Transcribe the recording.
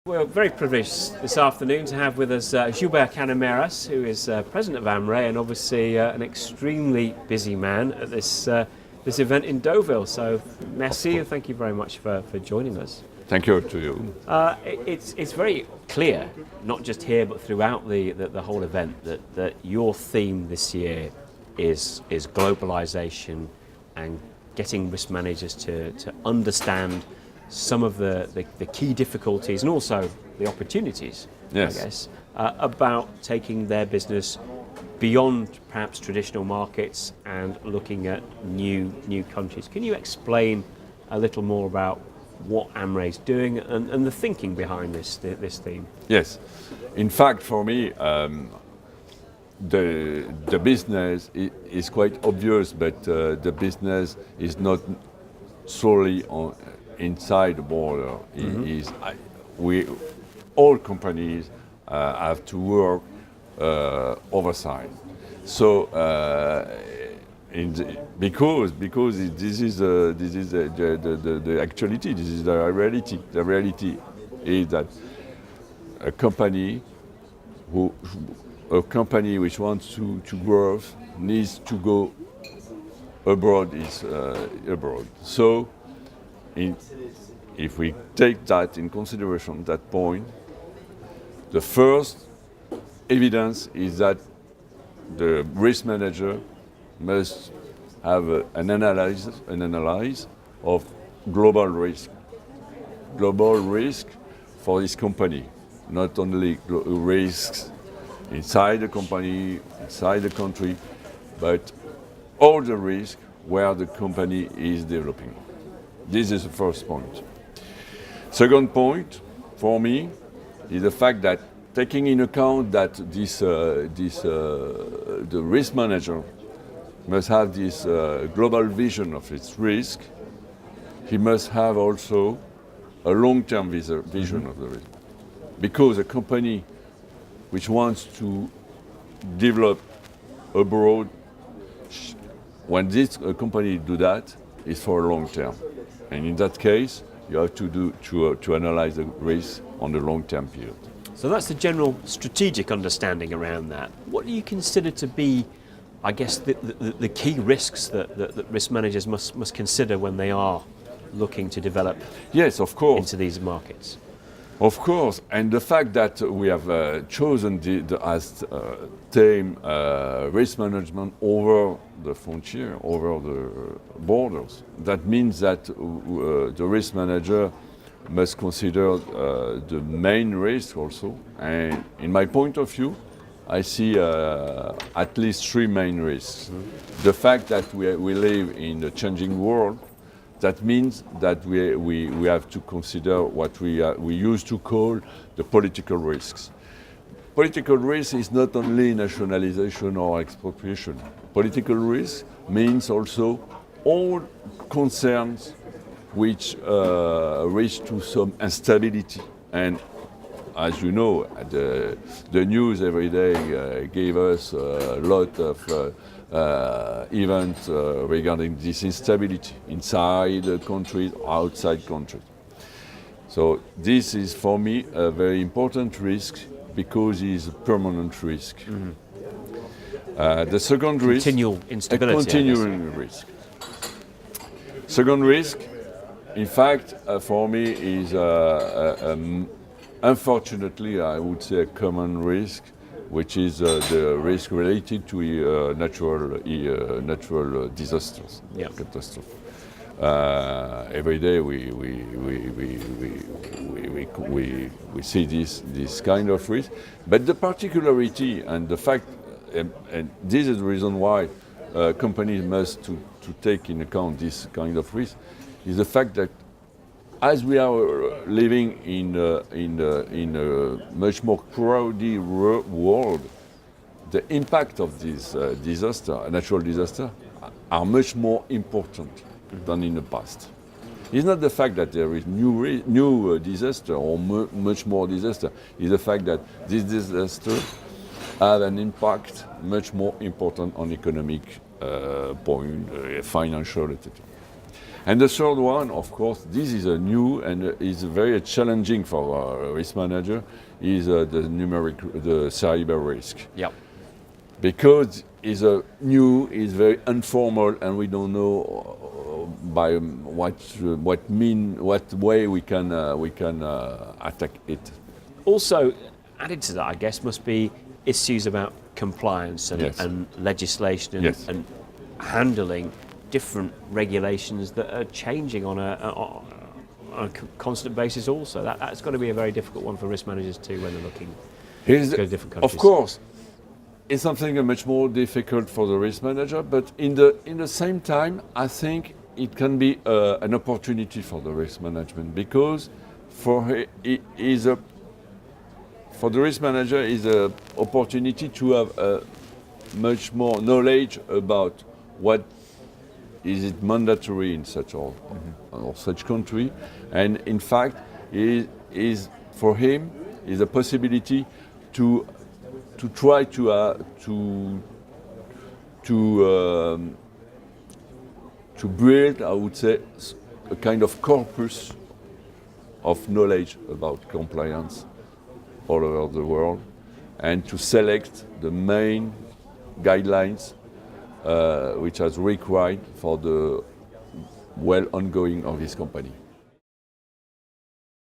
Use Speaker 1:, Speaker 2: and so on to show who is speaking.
Speaker 1: We're very privileged this afternoon to have with us Gilbert Canameras, who is president of Amrae and obviously an extremely busy man at this event in Deauville. So, merci and thank you very much for joining us.
Speaker 2: Thank you to you.
Speaker 1: It's very clear, not just here but throughout the whole event, that your theme this year is globalization and getting risk managers to understand some of the key difficulties and also the opportunities,
Speaker 2: yes,
Speaker 1: I guess, about taking their business beyond perhaps traditional markets and looking at new countries. Can you explain a little more about what Amrae is doing and the thinking behind this theme?
Speaker 2: Yes. In fact, for me, the business is quite obvious, but the business is not solely inside the border.
Speaker 1: Mm-hmm.
Speaker 2: All companies have to work overside. So because this is the actuality, this is the reality. The reality is that a company which wants to grow needs to go abroad. Abroad. So if we take that in consideration, that point, the first evidence is that the risk manager must have an analysis of global risk for this company, not only risks inside the company, inside the country, but all the risks where the company is developing. This is the first point. Second point, for me, is the fact that taking in account that the risk manager must have this global vision of its risk, he must have also a long-term vision of the risk. Because a company which wants to develop abroad, when this company do that, is for a long term. And in that case, you have to analyze the risk on the long-term period.
Speaker 1: So that's the general strategic understanding around that. What do you consider to be, I guess, the key risks that risk managers must consider when they are looking to develop,
Speaker 2: yes, of course,
Speaker 1: into these markets?
Speaker 2: Of course, and the fact that we have chosen as theme risk management over the frontier, over the borders, that means that the risk manager must consider the main risk also. And in my point of view, I see at least three main risks. Mm-hmm. The fact that we live in a changing world, that means that we have to consider what we used to call the political risks. Political risk is not only nationalization or expropriation. Political risk means also all concerns which reach to some instability. And as you know, the news every day gave us a lot of events regarding this instability inside countries, outside countries. So this is for me a very important risk because it is a permanent risk. Mm-hmm. The second risk,
Speaker 1: continual instability.
Speaker 2: A continuing risk. Second risk, in fact, for me is unfortunately, I would say a common risk, which is the risk related to natural disasters,
Speaker 1: yep.
Speaker 2: Catastrophe. Every day we see this kind of risk, but the particularity and the fact, and this is the reason why companies must to take in account this kind of risk, is the fact that as we are living in a much more crowded world, the impact of this natural disaster, are much more important than in the past. It's not the fact that there is new disaster or much more disaster. It's the fact that this disaster have an impact much more important on economic point, financial, etc. And the third one, of course, this is a new and is very challenging for a risk manager, is the cyber risk.
Speaker 1: Yep.
Speaker 2: Because it's a new, is very informal, and we don't know by what way we can attack it.
Speaker 1: Also, added to that, I guess, must be issues about compliance and,
Speaker 2: Yes.
Speaker 1: and legislation and,
Speaker 2: Yes.
Speaker 1: and handling different regulations that are changing on a constant basis also. That's got to be a very difficult one for risk managers too when they're looking to go to different countries.
Speaker 2: Of course, it's something much more difficult for the risk manager, but in the same time, I think it can be an opportunity for the risk management, because for the risk manager is an opportunity to have much more knowledge about what is it mandatory in such or such country, and in fact, is for him is a possibility to try to build, I would say, a kind of corpus of knowledge about compliance all over the world, and to select the main guidelines which are required for the well ongoing of his company.